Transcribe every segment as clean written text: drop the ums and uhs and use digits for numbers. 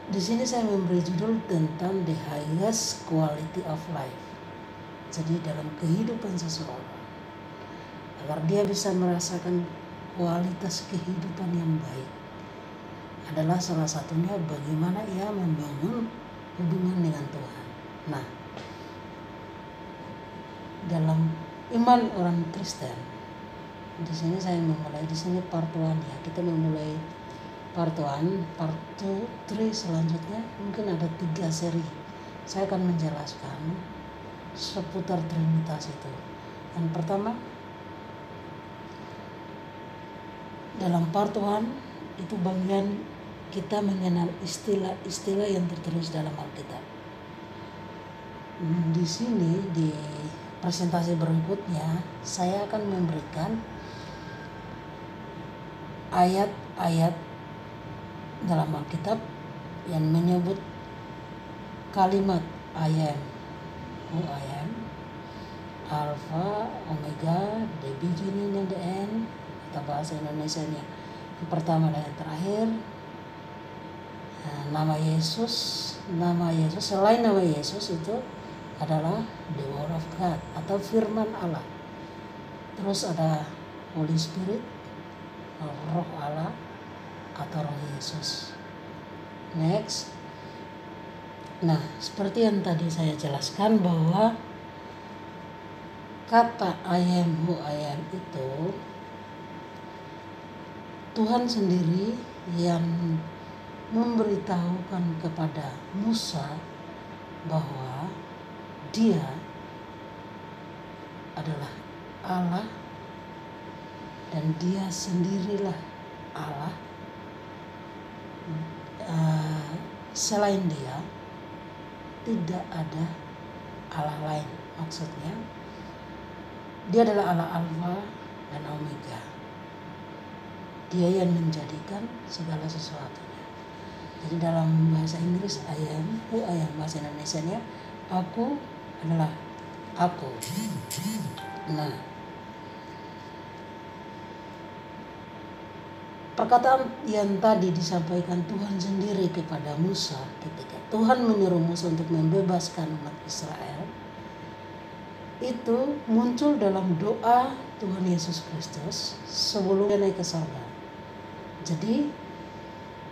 Di sini saya memberi judul tentang the highest quality of life. Jadi dalam kehidupan seseorang, agar dia bisa merasakan kualitas kehidupan yang baik, adalah salah satunya bagaimana ia membangun hubungan dengan Tuhan. Nah, dalam iman orang Kristen, di sini saya memulai di sini part 1 ya. Kita memulai part 1, part 2, 3 selanjutnya mungkin ada 3 seri. Saya akan menjelaskan seputar Trinitas itu. Yang pertama, dalam part 1 itu bagian kita mengenal istilah-istilah yang tertulis dalam Alkitab. Di sini di presentasi berikutnya saya akan memberikan ayat-ayat dalam Alkitab yang menyebut kalimat I am, who I am, Alpha, Omega, the beginning and the end, atau bahasa Indonesianya yang pertama dan yang terakhir. Nama Yesus, selain nama Yesus itu adalah the Word of God atau firman Allah. Terus ada Holy Spirit, Roh Allah atau Roh Yesus. Next. Nah, seperti yang tadi saya jelaskan bahwa kata I am who I am itu Tuhan sendiri yang memberitahukan kepada Musa bahwa Dia adalah Allah dan Dia sendirilah Allah. Selain Dia tidak ada Allah lain. Maksudnya Dia adalah Allah Alpha dan Omega. Dia yang menjadikan segala sesuatunya. Jadi dalam bahasa Inggris I am, who I am, bahasa Indonesianya aku adalah aku. Nah, perkataan yang tadi disampaikan Tuhan sendiri kepada Musa ketika Tuhan menyuruh Musa untuk membebaskan umat Israel, itu muncul dalam doa Tuhan Yesus Kristus sebelum dia naik ke surga. Jadi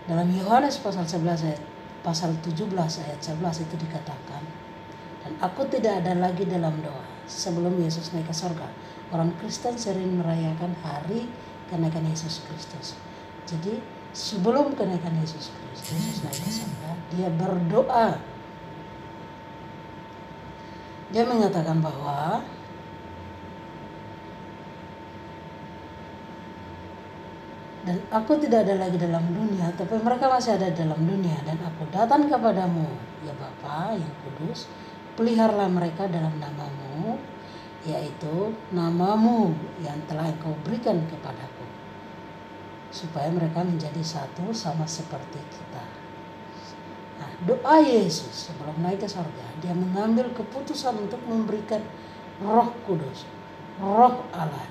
dalam Yohanes pasal 17 ayat 11 itu dikatakan, dan aku tidak ada lagi dalam doa sebelum Yesus naik ke surga. Orang Kristen sering merayakan hari kenaikan Yesus Kristus. Jadi sebelum kenaikan Yesus Kristus naik ke surga, dia berdoa. Dia mengatakan bahwa dan aku tidak ada lagi dalam dunia, tapi mereka masih ada dalam dunia, dan aku datang kepadamu, ya Bapa yang kudus, peliharalah mereka dalam namamu, yaitu namamu yang telah engkau berikan kepadaku, supaya mereka menjadi satu sama seperti kita. Nah, doa Yesus sebelum naik ke surga, dia mengambil keputusan untuk memberikan Roh Kudus, Roh Allah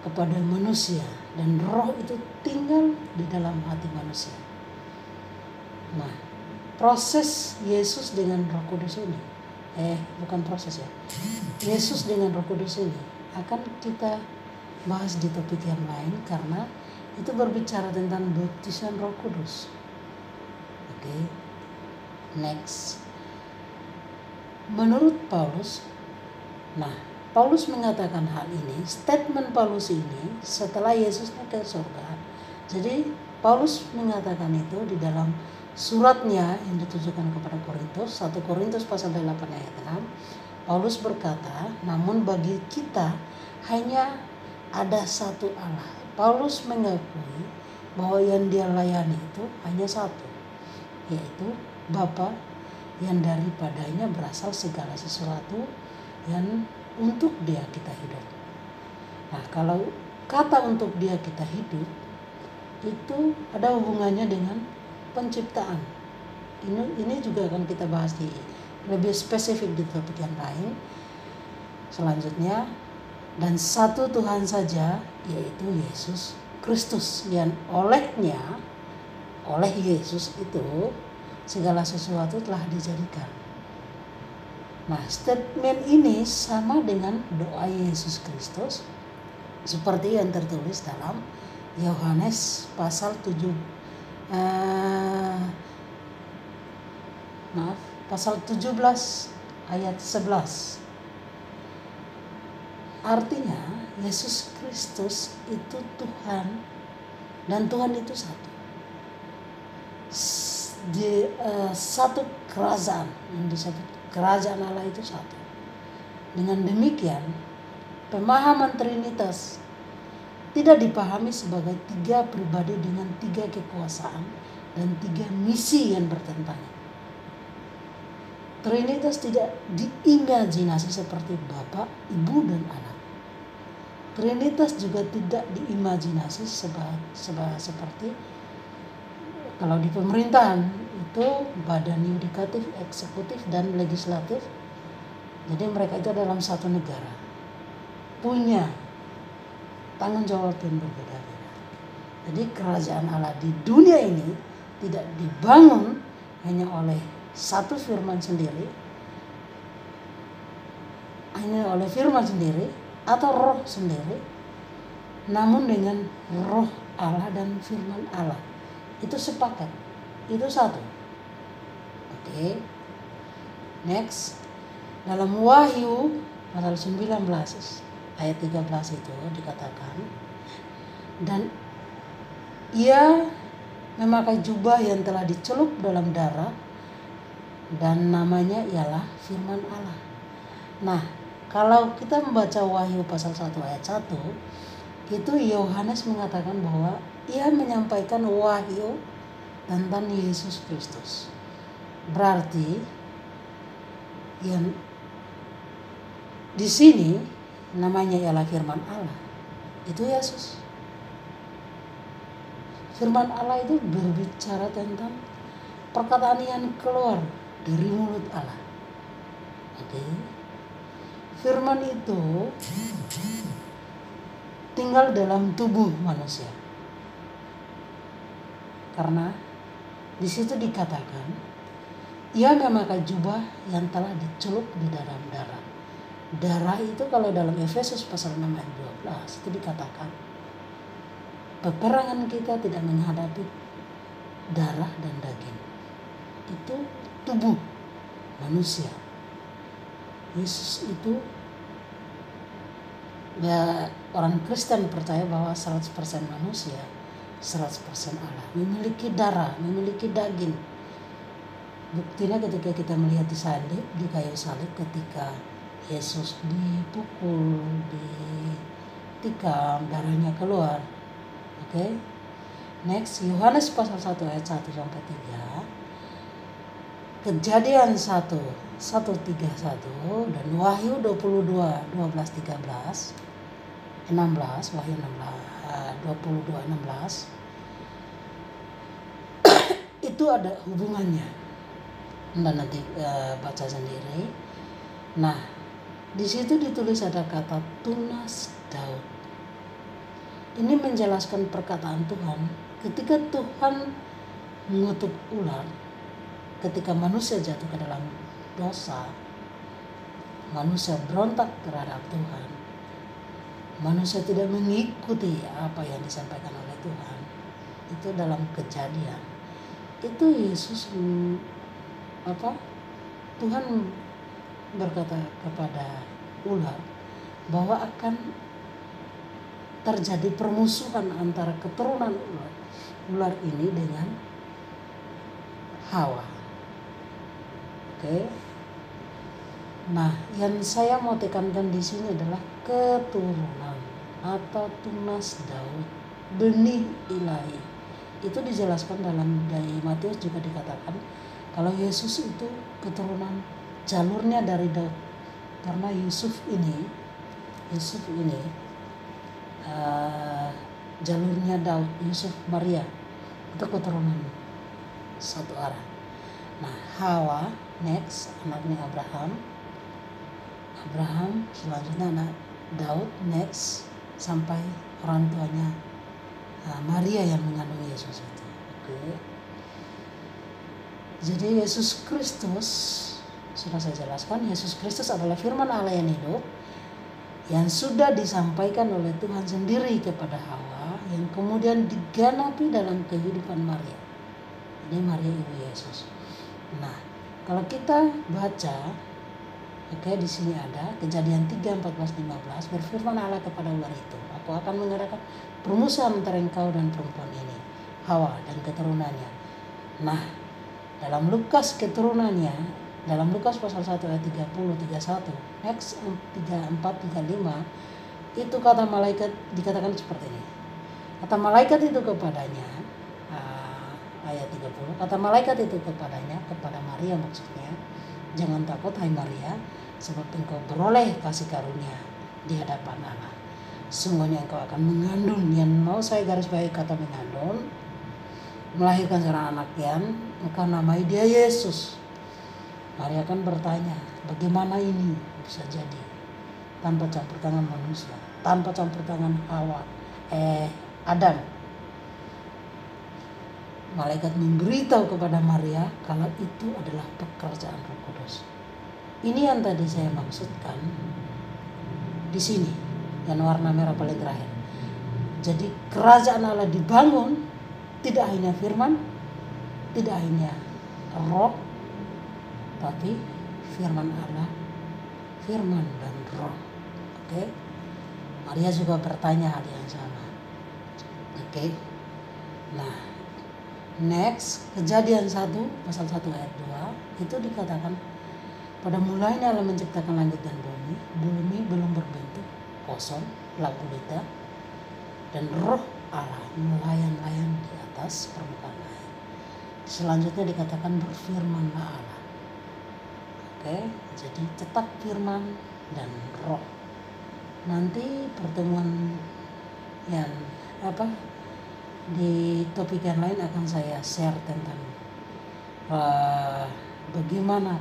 kepada manusia, dan Roh itu tinggal di dalam hati manusia. Nah, proses Yesus dengan Roh Kudus ini, bukan proses ya, Yesus dengan Roh Kudus ini akan kita bahas di topik yang lain, karena itu berbicara tentang baptisan Roh Kudus. Oke, next. Menurut Paulus, Paulus mengatakan hal ini, statement Paulus ini setelah Yesus naik ke surga. Jadi Paulus mengatakan itu di dalam suratnya yang ditujukan kepada Korintus, 1 Korintus pasal 8 ayat 6. Paulus berkata, namun bagi kita hanya ada satu Allah. Paulus mengakui bahwa yang dia layani itu hanya satu, yaitu Bapa yang daripadanya berasal segala sesuatu yang untuk dia kita hidup. Nah, kalau kata untuk dia kita hidup itu ada hubungannya dengan penciptaan. Ini juga akan kita bahas di lebih spesifik di topik yang lain selanjutnya. Dan satu Tuhan saja, yaitu Yesus Kristus, yang olehnya oleh Yesus itu segala sesuatu telah dijadikan. Nah, statement ini sama dengan doa Yesus Kristus seperti yang tertulis dalam Yohanes pasal 17 ayat 11. Artinya Yesus Kristus itu Tuhan dan Tuhan itu satu. Satu kerajaan yang disebut kerajaan Allah itu satu. Dengan demikian pemahaman Trinitas tidak dipahami sebagai 3 pribadi dengan 3 kekuasaan dan 3 misi yang bertentangan. Trinitas tidak diimajinasi seperti Bapa, Ibu, dan Anak. Trinitas juga tidak diimajinasi seperti kalau di pemerintahan itu badan yudikatif, eksekutif, dan legislatif. Jadi mereka itu dalam satu negara punya tanggung jawab yang berbeda-beda. Jadi kerajaan Allah di dunia ini tidak dibangun hanya oleh satu firman sendiri, hanya oleh firman sendiri atau roh sendiri, namun dengan roh Allah dan firman Allah itu sepakat, itu satu. Oke. Next, dalam Wahyu pasal 19 ayat 13 itu dikatakan, dan ia memakai jubah yang telah dicelup dalam darah dan namanya ialah firman Allah. Nah, kalau kita membaca Wahyu pasal 1 ayat 1, itu Yohanes mengatakan bahwa ia menyampaikan wahyu tentang Yesus Kristus. Berarti yang di sini namanya ialah firman Allah. Itu Yesus. Firman Allah itu berbicara tentang perkataan yang keluar dari mulut Allah. Oke. Firman itu tinggal dalam tubuh manusia. Karena di situ dikatakan ia memakai jubah yang telah dicelup di dalam darah. Darah itu kalau dalam Efesus pasal 6 ayat 12 itu dikatakan peperangan kita tidak menghadapi darah dan daging. Itu tubuh manusia. Yesus itu, ya, orang Kristen percaya bahwa 100% manusia, 100% Allah, memiliki darah, memiliki daging. Buktinya ketika kita melihat di salib, di kayu salib, ketika Yesus dipukul, ditikam, darahnya keluar. Oke. Next, Yohanes pasal 1 ayat 1 sampai 3. Kejadian 1:1-3:1 dan Wahyu 22:12-13, 16, Wahyu 22:16 itu ada hubungannya. Anda nanti baca sendiri. Nah, di situ ditulis ada kata tunas Daud. Ini menjelaskan perkataan Tuhan ketika Tuhan mengutuk ular. Ketika manusia jatuh ke dalam dosa, manusia berontak terhadap Tuhan, manusia tidak mengikuti apa yang disampaikan oleh Tuhan. Itu dalam Kejadian. Itu Yesus Tuhan berkata kepada ular bahwa akan terjadi permusuhan antara keturunan ular ini dengan Hawa. Oke. Nah, yang saya mau tekankan di sini adalah keturunan atau tunas Daud, benih ilahi. Itu dijelaskan dari Matius juga dikatakan kalau Yesus itu keturunan jalurnya dari Daud. Karena Yusuf ini jalurnya Daud, Yusuf Maria itu keturunan satu arah. Nah, Hawa next anaknya Abraham selanjutnya anak Daud next sampai orang tuanya Maria yang mengandung Yesus itu. Oke. Jadi Yesus Kristus, sudah saya jelaskan, Yesus Kristus adalah firman Allah yang hidup, yang sudah disampaikan oleh Tuhan sendiri kepada Hawa, yang kemudian digenapi dalam kehidupan Maria. Ini Maria ibu Yesus. Nah, kalau kita baca, di sini ada Kejadian 3:14-15, berfirman Allah kepada ular itu, aku akan mengadakan permusuhan antara engkau dan perempuan ini, Hawa dan keturunannya. Nah, dalam Lukas keturunannya, dalam Lukas pasal 1 ayat 30-31, next 34-35, itu kata malaikat dikatakan seperti ini. Kata malaikat itu kepadanya, ayat 30, kata malaikat itu kepadanya, kepada Maria maksudnya, jangan takut hai Maria, sebab engkau beroleh kasih karunia di hadapan Allah. Sungguhnya engkau akan mengandung, yang mau saya garis bawahi kata mengandung, melahirkan seorang anak yang engkau namai dia Yesus. Maria akan bertanya, bagaimana ini bisa jadi tanpa campur tangan manusia, tanpa campur tangan Adam. Malaikat memberitahu kepada Maria kalau itu adalah pekerjaan Roh Kudus. Ini yang tadi saya maksudkan di sini, yang warna merah paling terakhir. Jadi kerajaan Allah dibangun tidak hanya firman, tidak hanya roh, tapi firman Allah, firman dan roh. Maria juga bertanya hal yang sama. Nah, next, Kejadian 1 pasal 1 ayat 2 itu dikatakan, pada mulanya Allah menciptakan langit dan bumi. Bumi belum berbentuk, kosong, gelap gulita, dan roh Allah melayang-layang di atas permukaan air. Selanjutnya dikatakan berfirmanlah Allah. Jadi tetap firman dan roh. Nanti pertemuan yang di topik yang lain akan saya share tentang bagaimana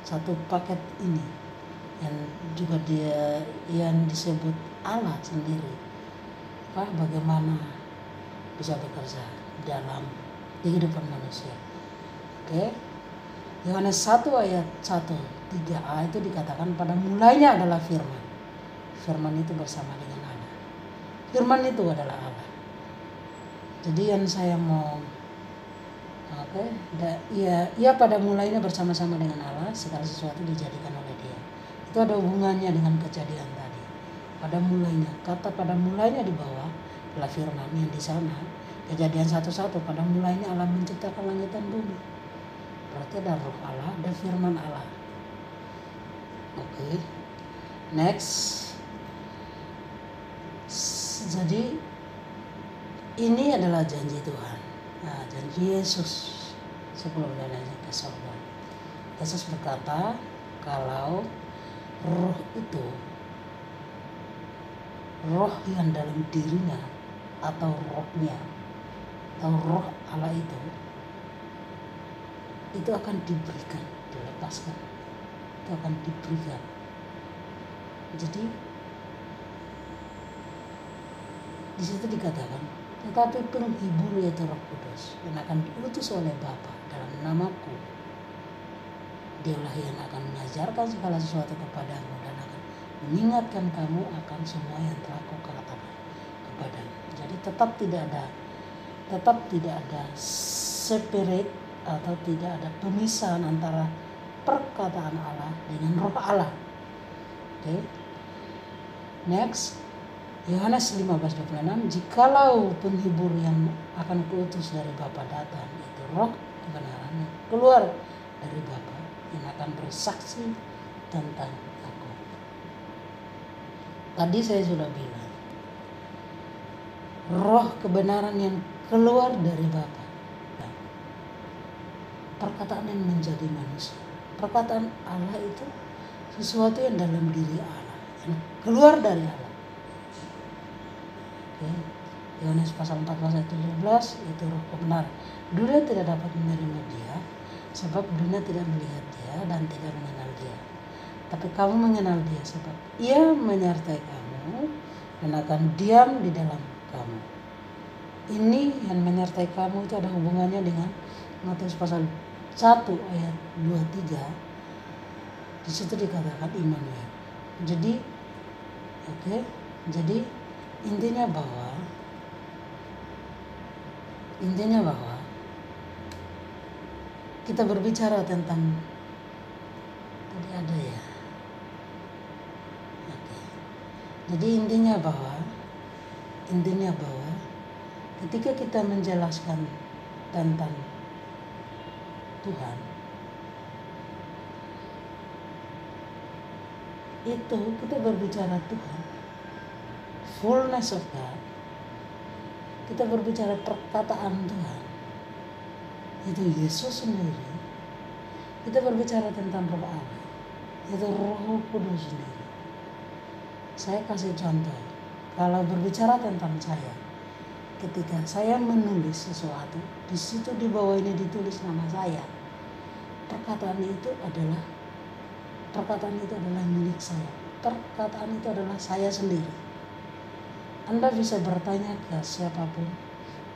satu paket ini yang juga dia yang disebut Allah sendiri, bagaimana bisa bekerja dalam kehidupan manusia. Yohanes 1 ayat 1-3a itu dikatakan, pada mulanya adalah firman. Firman itu bersama dengan Allah. Firman itu adalah Allah. Jadi yang saya mau ia pada mulanya bersama-sama dengan Allah, segala sesuatu dijadikan oleh Dia. Itu ada hubungannya dengan kejadian tadi. Pada mulanya, kata pada mulanya di bawah adalah firman, yang di sana Kejadian 1:1, pada mulanya Allah menciptakan langit dan bumi. Berarti ada roh Allah, ada firman Allah. Next. Jadi ini adalah janji Tuhan. Nah, janji Yesus sebelum dia naik ke surga. Yesus berkata kalau roh itu, roh yang dalam dirinya atau rohnya atau roh Allah itu akan diberikan, dilepaskan, itu akan diberikan. Jadi di situ dikatakan, tetapi penghibur yaitu Roh Kudus yang akan diutus oleh Bapa dalam namaku, Dialah yang akan mengajarkan segala sesuatu kepadamu dan akan mengingatkan kamu akan semua yang telah kukatakan kepadamu. Jadi tetap tidak ada separate atau tidak ada pemisahan antara perkataan Allah dengan roh Allah. Next, Yohanes 15:26, jikalau penghibur yang akan kuutus dari Bapa datang, itu roh kebenaran yang keluar dari Bapa yang akan bersaksi tentang aku. Tadi saya sudah bilang, roh kebenaran yang keluar dari Bapa, perkataan yang menjadi manusia. Perkataan Allah itu sesuatu yang dalam diri Allah, yang keluar dari Allah. Yohanes pasal 14 ayat 17, itu roh kebenaran. Dunia tidak dapat menerima Dia, sebab dunia tidak melihat Dia dan tidak mengenal Dia. Tapi kamu mengenal Dia, sebab Ia menyertai kamu dan akan diam di dalam kamu. ini yang menyertai kamu itu ada hubungannya dengan Matius pasal 1 ayat 23. Di situ dikatakan Immanuel. Jadi jadi intinya bahwa kita berbicara tentang tadi ada ya. Jadi intinya bahwa ketika kita menjelaskan tentang Tuhan, itu kita berbicara Tuhan, fullness of God. Kita berbicara perkataan Tuhan, itu Yesus sendiri. Kita berbicara tentang Roh Allah, itu Roh Kudus sendiri. Saya kasih contoh, kalau berbicara tentang saya, ketika saya menulis sesuatu, di situ di bawah ini ditulis nama saya. Perkataan itu adalah milik saya. Perkataan itu adalah saya sendiri. Anda bisa bertanya ke siapapun,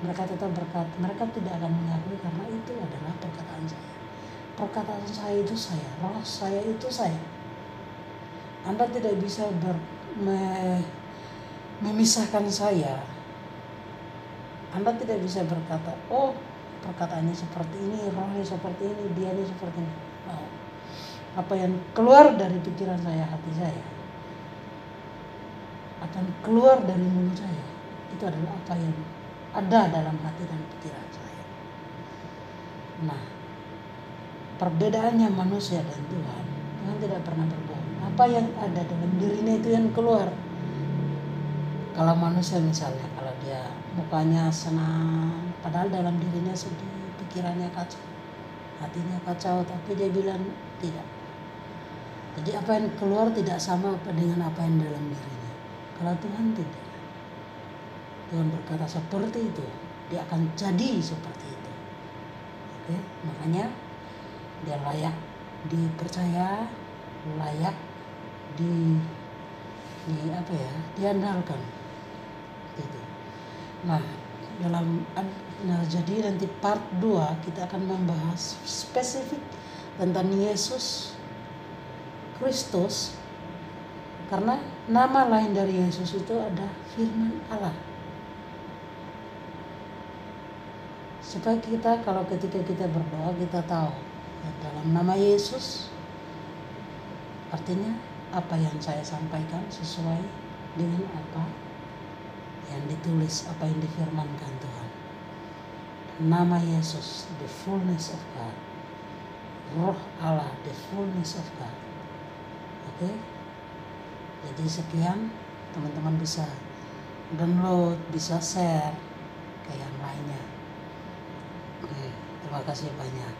mereka tetap berkata, mereka tidak akan mengakui karena itu adalah perkataan saya. Perkataan saya itu saya, roh saya itu saya. Anda tidak bisa memisahkan saya. Anda tidak bisa berkata, oh perkataannya seperti ini, rohnya seperti ini, dia ini seperti ini. Oh. Apa yang keluar dari pikiran saya, hati saya, akan keluar dari mulut saya, itu adalah apa yang ada dalam hati dan pikiran saya. Nah, perbedaannya manusia dan Tuhan tidak pernah berbohong. Apa yang ada dalam dirinya itu yang keluar. Kalau manusia misalnya, kalau dia mukanya senang, padahal dalam dirinya sedih, pikirannya kacau, hatinya kacau, tapi dia bilang tidak. Jadi apa yang keluar tidak sama dengan apa yang dalam dirinya. Kalau Tuhan tidak. Tuhan berkata seperti itu, dia akan jadi seperti itu. Oke, makanya dia layak dipercaya, layak diandalkan. Gitu. Nah, jadi nanti part 2 kita akan membahas spesifik tentang Yesus Kristus, karena nama lain dari Yesus itu ada firman Allah. Supaya kita ketika kita berdoa kita tahu dalam nama Yesus artinya apa yang saya sampaikan sesuai dengan apa yang ditulis, apa yang difirmankan Tuhan. Nama Yesus, the fullness of God. Roh Allah, the fullness of God. Oke? Jadi sekian, teman-teman bisa download, bisa share ke yang lainnya. Oke, terima kasih banyak.